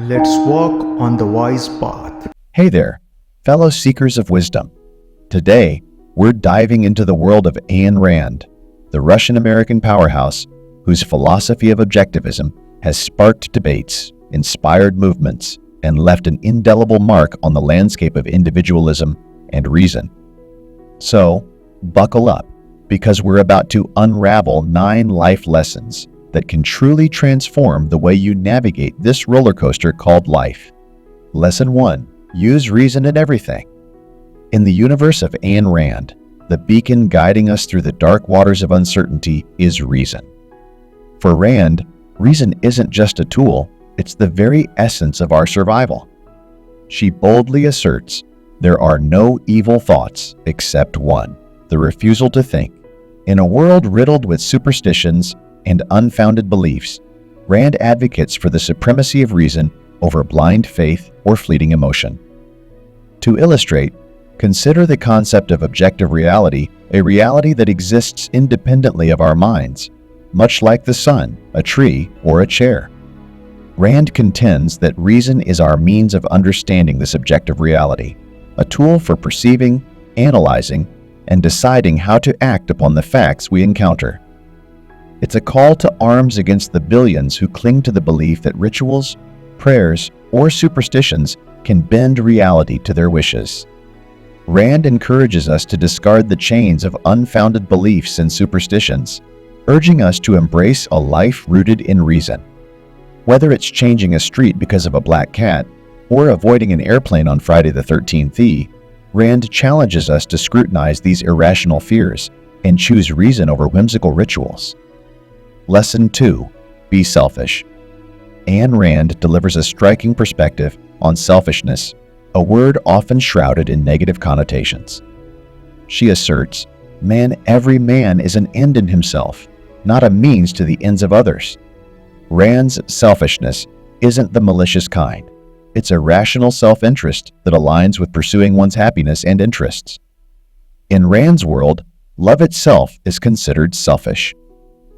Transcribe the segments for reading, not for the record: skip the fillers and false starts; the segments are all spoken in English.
Let's walk on the wise path. Hey there, fellow seekers of wisdom. Today, we're diving into the world of Ayn Rand, the Russian-American powerhouse whose philosophy of objectivism has sparked debates, inspired movements, and left an indelible mark on the landscape of individualism and reason. So, buckle up, because we're about to unravel 9 life lessons that can truly transform the way you navigate this roller coaster called life. Lesson 1. Use reason in everything. In the universe of Ayn Rand, the beacon guiding us through the dark waters of uncertainty is reason. For Rand, reason isn't just a tool, it's the very essence of our survival. She boldly asserts, there are no evil thoughts except one, the refusal to think. In a world riddled with superstitions and unfounded beliefs, Rand advocates for the supremacy of reason over blind faith or fleeting emotion. To illustrate, consider the concept of objective reality, a reality that exists independently of our minds, much like the sun, a tree, or a chair. Rand contends that reason is our means of understanding this objective reality, a tool for perceiving, analyzing, and deciding how to act upon the facts we encounter. It's a call to arms against the billions who cling to the belief that rituals, prayers, or superstitions can bend reality to their wishes. Rand encourages us to discard the chains of unfounded beliefs and superstitions, urging us to embrace a life rooted in reason. Whether it's changing a street because of a black cat or avoiding an airplane on Friday the 13th, Rand challenges us to scrutinize these irrational fears and choose reason over whimsical rituals. Lesson 2. Be selfish. Ayn Rand delivers a striking perspective on selfishness, a word often shrouded in negative connotations. She asserts, every man is an end in himself, not a means to the ends of others. Rand's selfishness isn't the malicious kind. It's a rational self-interest that aligns with pursuing one's happiness and interests. In Rand's world, love itself is considered selfish.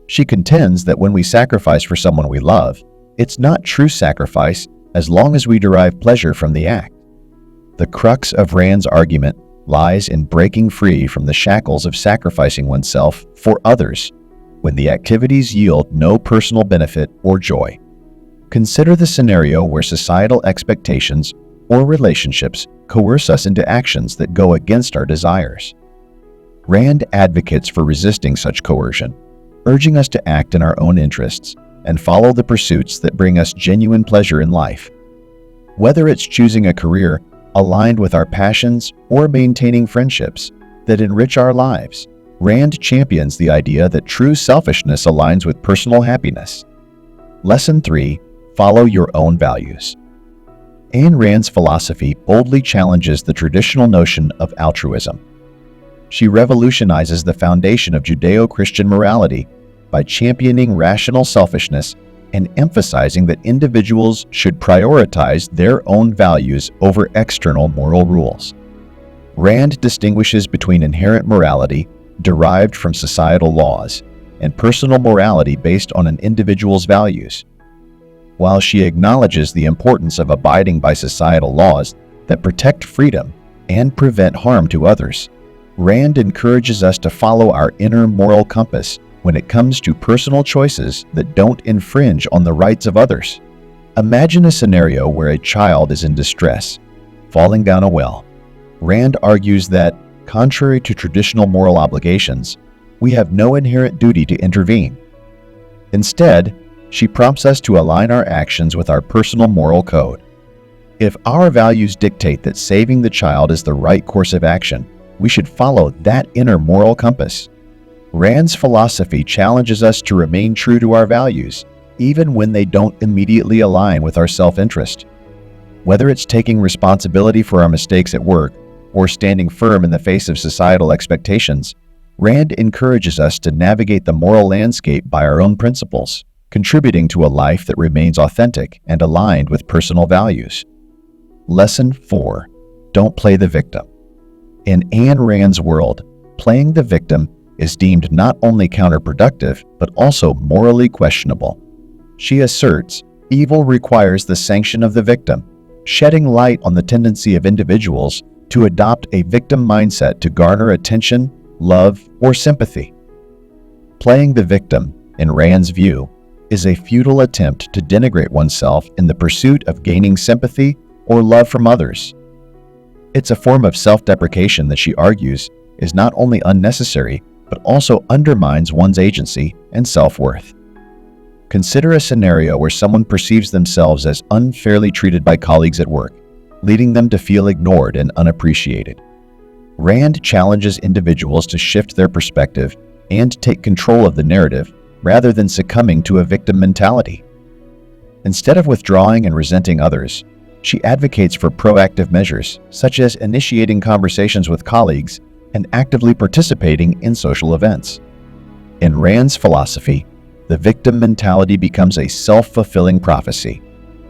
She contends that when we sacrifice for someone we love, it's not true sacrifice as long as we derive pleasure from the act. The crux of Rand's argument lies in breaking free from the shackles of sacrificing oneself for others when the activities yield no personal benefit or joy. Consider the scenario where societal expectations or relationships coerce us into actions that go against our desires. Rand advocates for resisting such coercion, urging us to act in our own interests and follow the pursuits that bring us genuine pleasure in life. Whether it's choosing a career aligned with our passions or maintaining friendships that enrich our lives, Rand champions the idea that true selfishness aligns with personal happiness. Lesson 3. Follow your own values. Ayn Rand's philosophy boldly challenges the traditional notion of altruism. She revolutionizes the foundation of Judeo-Christian morality by championing rational selfishness and emphasizing that individuals should prioritize their own values over external moral rules. Rand distinguishes between inherent morality, derived from societal laws, and personal morality based on an individual's values. While she acknowledges the importance of abiding by societal laws that protect freedom and prevent harm to others, Rand encourages us to follow our inner moral compass when it comes to personal choices that don't infringe on the rights of others. Imagine a scenario where a child is in distress, falling down a well. Rand argues that, contrary to traditional moral obligations, we have no inherent duty to intervene. Instead, she prompts us to align our actions with our personal moral code. If our values dictate that saving the child is the right course of action, we should follow that inner moral compass. Rand's philosophy challenges us to remain true to our values, even when they don't immediately align with our self-interest. Whether it's taking responsibility for our mistakes at work or standing firm in the face of societal expectations, Rand encourages us to navigate the moral landscape by our own principles, contributing to a life that remains authentic and aligned with personal values. Lesson 4. Don't play the victim. In Ayn Rand's world, playing the victim is deemed not only counterproductive, but also morally questionable. She asserts, Evil requires the sanction of the victim, shedding light on the tendency of individuals to adopt a victim mindset to garner attention, love, or sympathy. Playing the victim, in Rand's view, is a futile attempt to denigrate oneself in the pursuit of gaining sympathy or love from others. It's a form of self-deprecation that she argues is not only unnecessary, but also undermines one's agency and self-worth. Consider a scenario where someone perceives themselves as unfairly treated by colleagues at work, leading them to feel ignored and unappreciated. Rand challenges individuals to shift their perspective and take control of the narrative rather than succumbing to a victim mentality. Instead of withdrawing and resenting others, she advocates for proactive measures, such as initiating conversations with colleagues and actively participating in social events. In Rand's philosophy, the victim mentality becomes a self-fulfilling prophecy.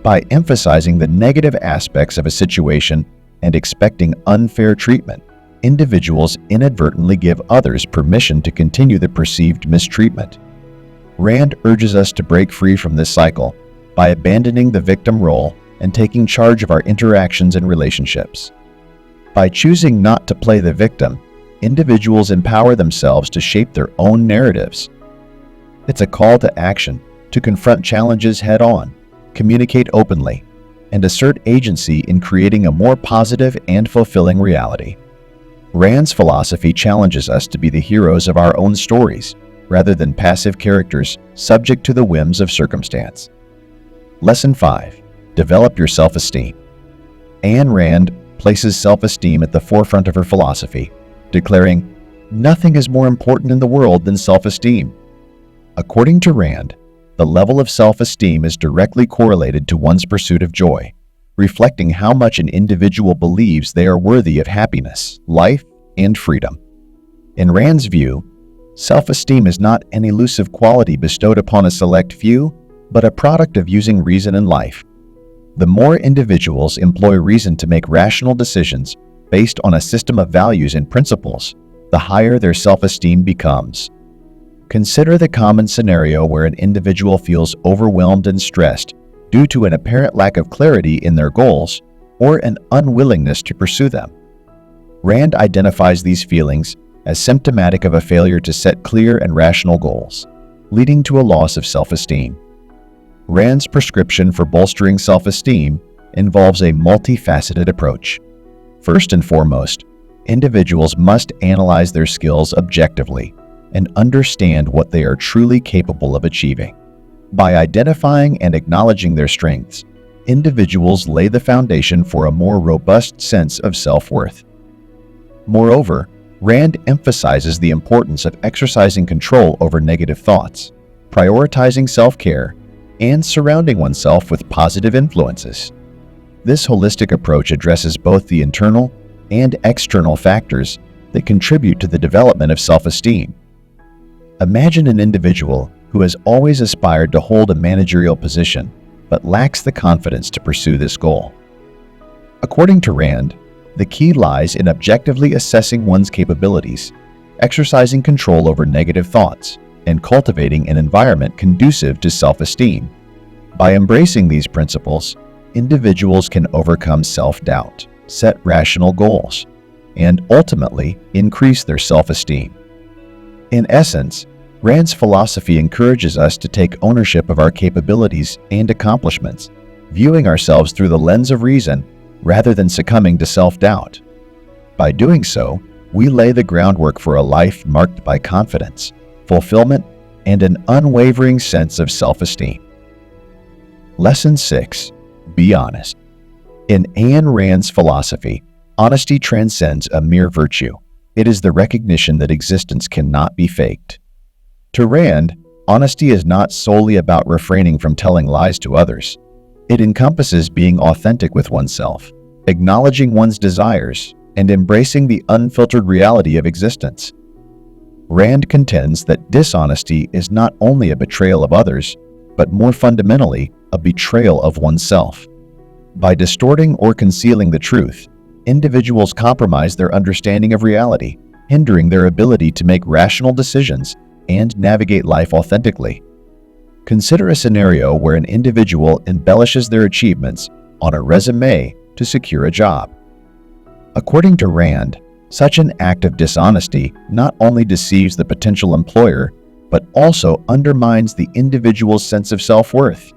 By emphasizing the negative aspects of a situation and expecting unfair treatment, individuals inadvertently give others permission to continue the perceived mistreatment. Rand urges us to break free from this cycle by abandoning the victim role and taking charge of our interactions and relationships. By choosing not to play the victim, individuals empower themselves to shape their own narratives. It's a call to action to confront challenges head-on, communicate openly, and assert agency in creating a more positive and fulfilling reality. Rand's philosophy challenges us to be the heroes of our own stories, rather than passive characters subject to the whims of circumstance. Lesson 5. Develop your self-esteem. Ayn Rand places self-esteem at the forefront of her philosophy, declaring, "Nothing is more important in the world than self-esteem." According to Rand, the level of self-esteem is directly correlated to one's pursuit of joy, reflecting how much an individual believes they are worthy of happiness, life, and freedom. In Rand's view, self-esteem is not an elusive quality bestowed upon a select few, but a product of using reason in life. The more individuals employ reason to make rational decisions based on a system of values and principles, the higher their self-esteem becomes. Consider the common scenario where an individual feels overwhelmed and stressed due to an apparent lack of clarity in their goals or an unwillingness to pursue them. Rand identifies these feelings as symptomatic of a failure to set clear and rational goals, leading to a loss of self-esteem. Rand's prescription for bolstering self-esteem involves a multifaceted approach. First and foremost, individuals must analyze their skills objectively and understand what they are truly capable of achieving. By identifying and acknowledging their strengths, individuals lay the foundation for a more robust sense of self-worth. Moreover, Rand emphasizes the importance of exercising control over negative thoughts, prioritizing self-care, and surrounding oneself with positive influences. This holistic approach addresses both the internal and external factors that contribute to the development of self-esteem. Imagine an individual who has always aspired to hold a managerial position but lacks the confidence to pursue this goal. According to Rand, the key lies in objectively assessing one's capabilities, exercising control over negative thoughts, and cultivating an environment conducive to self-esteem. By embracing these principles, individuals can overcome self-doubt, set rational goals, and ultimately increase their self-esteem. In essence, Rand's philosophy encourages us to take ownership of our capabilities and accomplishments, viewing ourselves through the lens of reason rather than succumbing to self-doubt. By doing so, we lay the groundwork for a life marked by confidence, fulfillment, and an unwavering sense of self-esteem. Lesson 6. Be honest. In Ayn Rand's philosophy, honesty transcends a mere virtue. It is the recognition that existence cannot be faked. To Rand, honesty is not solely about refraining from telling lies to others. It encompasses being authentic with oneself, acknowledging one's desires, and embracing the unfiltered reality of existence. Rand contends that dishonesty is not only a betrayal of others, but more fundamentally, a betrayal of oneself. By distorting or concealing the truth, individuals compromise their understanding of reality, hindering their ability to make rational decisions and navigate life authentically. Consider a scenario where an individual embellishes their achievements on a resume to secure a job. According to Rand, such an act of dishonesty not only deceives the potential employer, but also undermines the individual's sense of self-worth.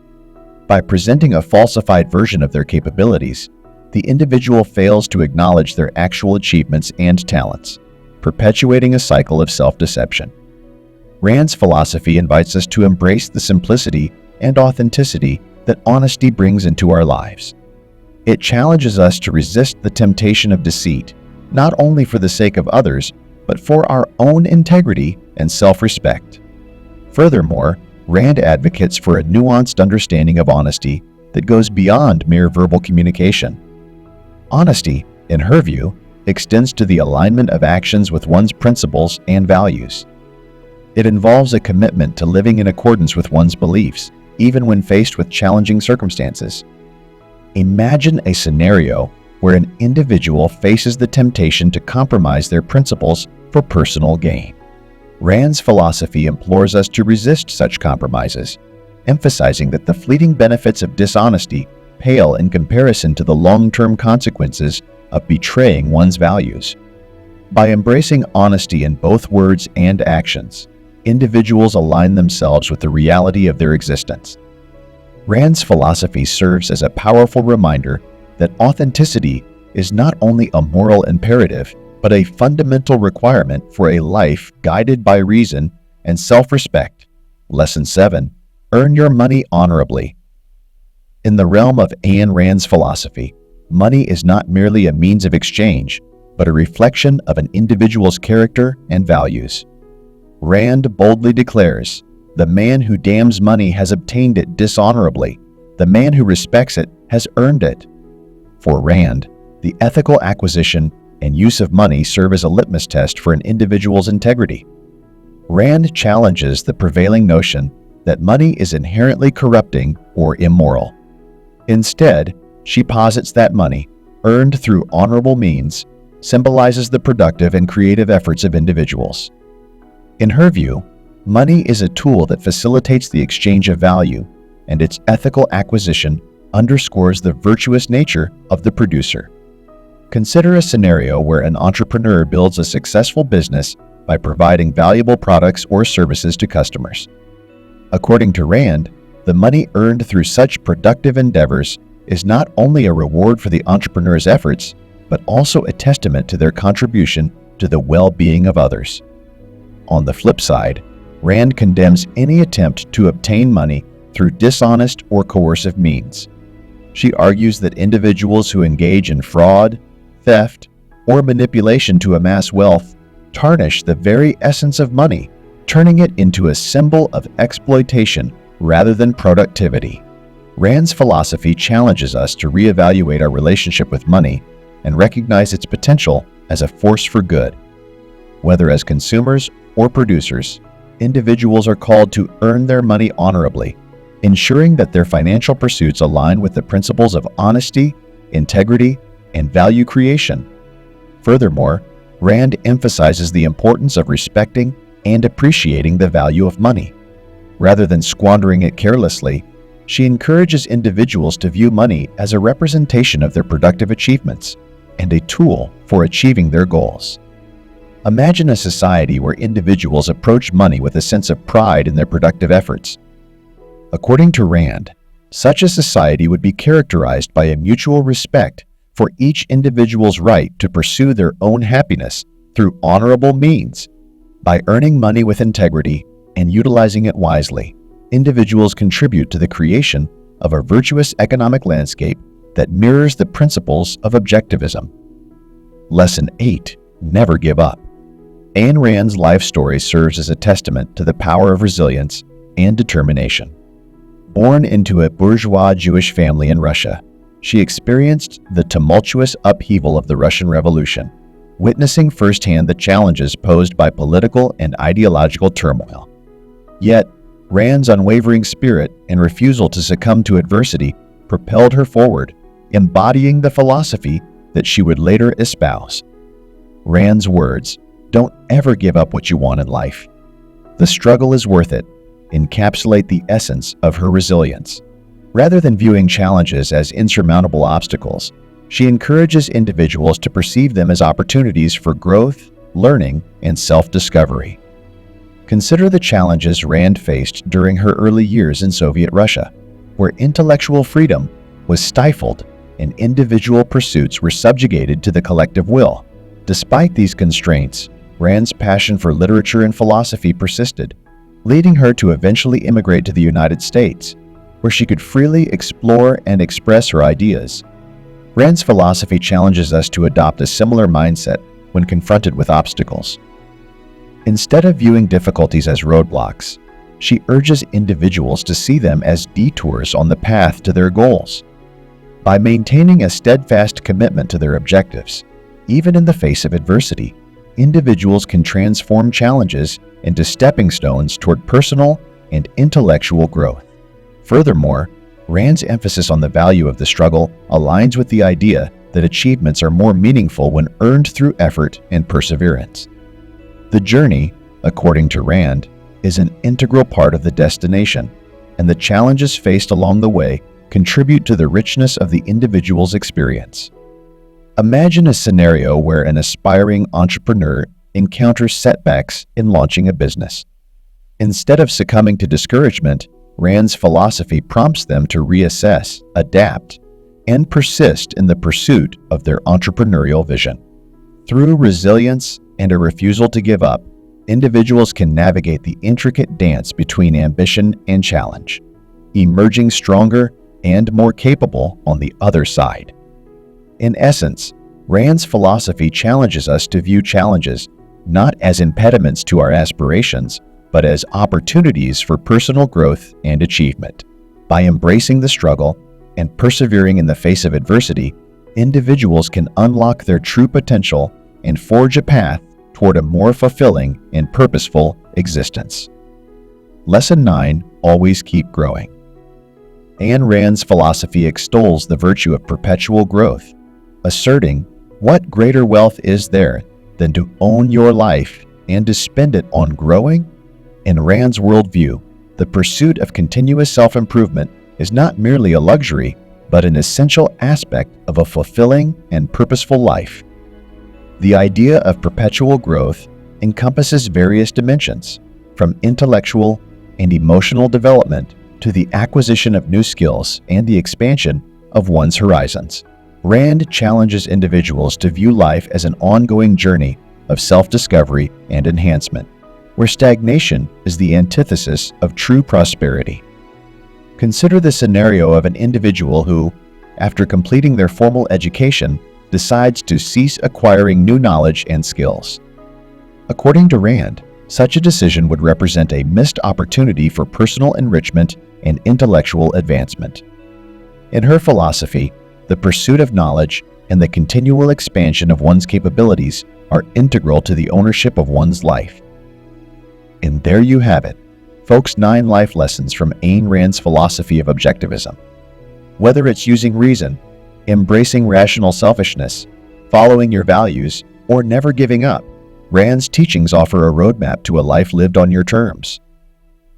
By presenting a falsified version of their capabilities, the individual fails to acknowledge their actual achievements and talents, perpetuating a cycle of self-deception. Rand's philosophy invites us to embrace the simplicity and authenticity that honesty brings into our lives. It challenges us to resist the temptation of deceit, not only for the sake of others, but for our own integrity and self-respect. Furthermore, Rand advocates for a nuanced understanding of honesty that goes beyond mere verbal communication. Honesty, in her view, extends to the alignment of actions with one's principles and values. It involves a commitment to living in accordance with one's beliefs, even when faced with challenging circumstances. Imagine a scenario where an individual faces the temptation to compromise their principles for personal gain. Rand's philosophy implores us to resist such compromises, emphasizing that the fleeting benefits of dishonesty pale in comparison to the long-term consequences of betraying one's values. By embracing honesty in both words and actions, individuals align themselves with the reality of their existence. Rand's philosophy serves as a powerful reminder that authenticity is not only a moral imperative, but a fundamental requirement for a life guided by reason and self-respect. Lesson 7. Earn your money honorably. In the realm of Ayn Rand's philosophy, money is not merely a means of exchange, but a reflection of an individual's character and values. Rand boldly declares, "The man who damns money has obtained it dishonorably. The man who respects it has earned it." For Rand, the ethical acquisition and use of money serve as a litmus test for an individual's integrity. Rand challenges the prevailing notion that money is inherently corrupting or immoral. Instead, she posits that money, earned through honorable means, symbolizes the productive and creative efforts of individuals. In her view, money is a tool that facilitates the exchange of value, and its ethical acquisition underscores the virtuous nature of the producer. Consider a scenario where an entrepreneur builds a successful business by providing valuable products or services to customers. According to Rand, the money earned through such productive endeavors is not only a reward for the entrepreneur's efforts, but also a testament to their contribution to the well-being of others. On the flip side, Rand condemns any attempt to obtain money through dishonest or coercive means. She argues that individuals who engage in fraud, theft, or manipulation to amass wealth tarnish the very essence of money, turning it into a symbol of exploitation rather than productivity. Rand's philosophy challenges us to reevaluate our relationship with money and recognize its potential as a force for good. Whether as consumers or producers, individuals are called to earn their money honorably, ensuring that their financial pursuits align with the principles of honesty, integrity, and value creation. Furthermore, Rand emphasizes the importance of respecting and appreciating the value of money. Rather than squandering it carelessly, she encourages individuals to view money as a representation of their productive achievements and a tool for achieving their goals. Imagine a society where individuals approach money with a sense of pride in their productive efforts. According to Rand, such a society would be characterized by a mutual respect for each individual's right to pursue their own happiness through honorable means. By earning money with integrity and utilizing it wisely, individuals contribute to the creation of a virtuous economic landscape that mirrors the principles of Objectivism. Lesson 8. Never give up. Ayn Rand's life story serves as a testament to the power of resilience and determination. Born into a bourgeois Jewish family in Russia, she experienced the tumultuous upheaval of the Russian Revolution, witnessing firsthand the challenges posed by political and ideological turmoil. Yet, Rand's unwavering spirit and refusal to succumb to adversity propelled her forward, embodying the philosophy that she would later espouse. Rand's words, "Don't ever give up what you want in life. The struggle is worth it, encapsulate the essence of her resilience. Rather than viewing challenges as insurmountable obstacles, she encourages individuals to perceive them as opportunities for growth, learning, and self-discovery. Consider the challenges Rand faced during her early years in Soviet Russia, where intellectual freedom was stifled and individual pursuits were subjugated to the collective will. Despite these constraints, Rand's passion for literature and philosophy persisted, leading her to eventually immigrate to the United States, where she could freely explore and express her ideas. Rand's philosophy challenges us to adopt a similar mindset when confronted with obstacles. Instead of viewing difficulties as roadblocks, she urges individuals to see them as detours on the path to their goals. By maintaining a steadfast commitment to their objectives, even in the face of adversity, individuals can transform challenges into stepping stones toward personal and intellectual growth. Furthermore, Rand's emphasis on the value of the struggle aligns with the idea that achievements are more meaningful when earned through effort and perseverance. The journey, according to Rand, is an integral part of the destination, and the challenges faced along the way contribute to the richness of the individual's experience. Imagine a scenario where an aspiring entrepreneur encounters setbacks in launching a business. Instead of succumbing to discouragement, Rand's philosophy prompts them to reassess, adapt, and persist in the pursuit of their entrepreneurial vision. Through resilience and a refusal to give up, individuals can navigate the intricate dance between ambition and challenge, emerging stronger and more capable on the other side. In essence, Rand's philosophy challenges us to view challenges not as impediments to our aspirations, but as opportunities for personal growth and achievement. By embracing the struggle and persevering in the face of adversity, individuals can unlock their true potential and forge a path toward a more fulfilling and purposeful existence. Lesson 9. Always keep growing. Ayn Rand's philosophy extols the virtue of perpetual growth, asserting, "What greater wealth is there than to own your life and to spend it on growing?" In Rand's worldview, the pursuit of continuous self-improvement is not merely a luxury, but an essential aspect of a fulfilling and purposeful life. The idea of perpetual growth encompasses various dimensions, from intellectual and emotional development to the acquisition of new skills and the expansion of one's horizons. Rand challenges individuals to view life as an ongoing journey of self-discovery and enhancement, where stagnation is the antithesis of true prosperity. Consider the scenario of an individual who, after completing their formal education, decides to cease acquiring new knowledge and skills. According to Rand, such a decision would represent a missed opportunity for personal enrichment and intellectual advancement. In her philosophy, the pursuit of knowledge and the continual expansion of one's capabilities are integral to the ownership of one's life. And there you have it, folks, 9 life lessons from Ayn Rand's philosophy of Objectivism. Whether it's using reason, embracing rational selfishness, following your values, or never giving up, Rand's teachings offer a roadmap to a life lived on your terms.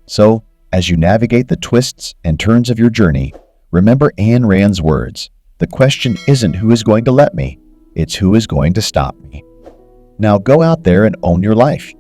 So, as you navigate the twists and turns of your journey, remember Ayn Rand's words: "The question isn't who is going to let me, it's who is going to stop me." Now go out there and own your life.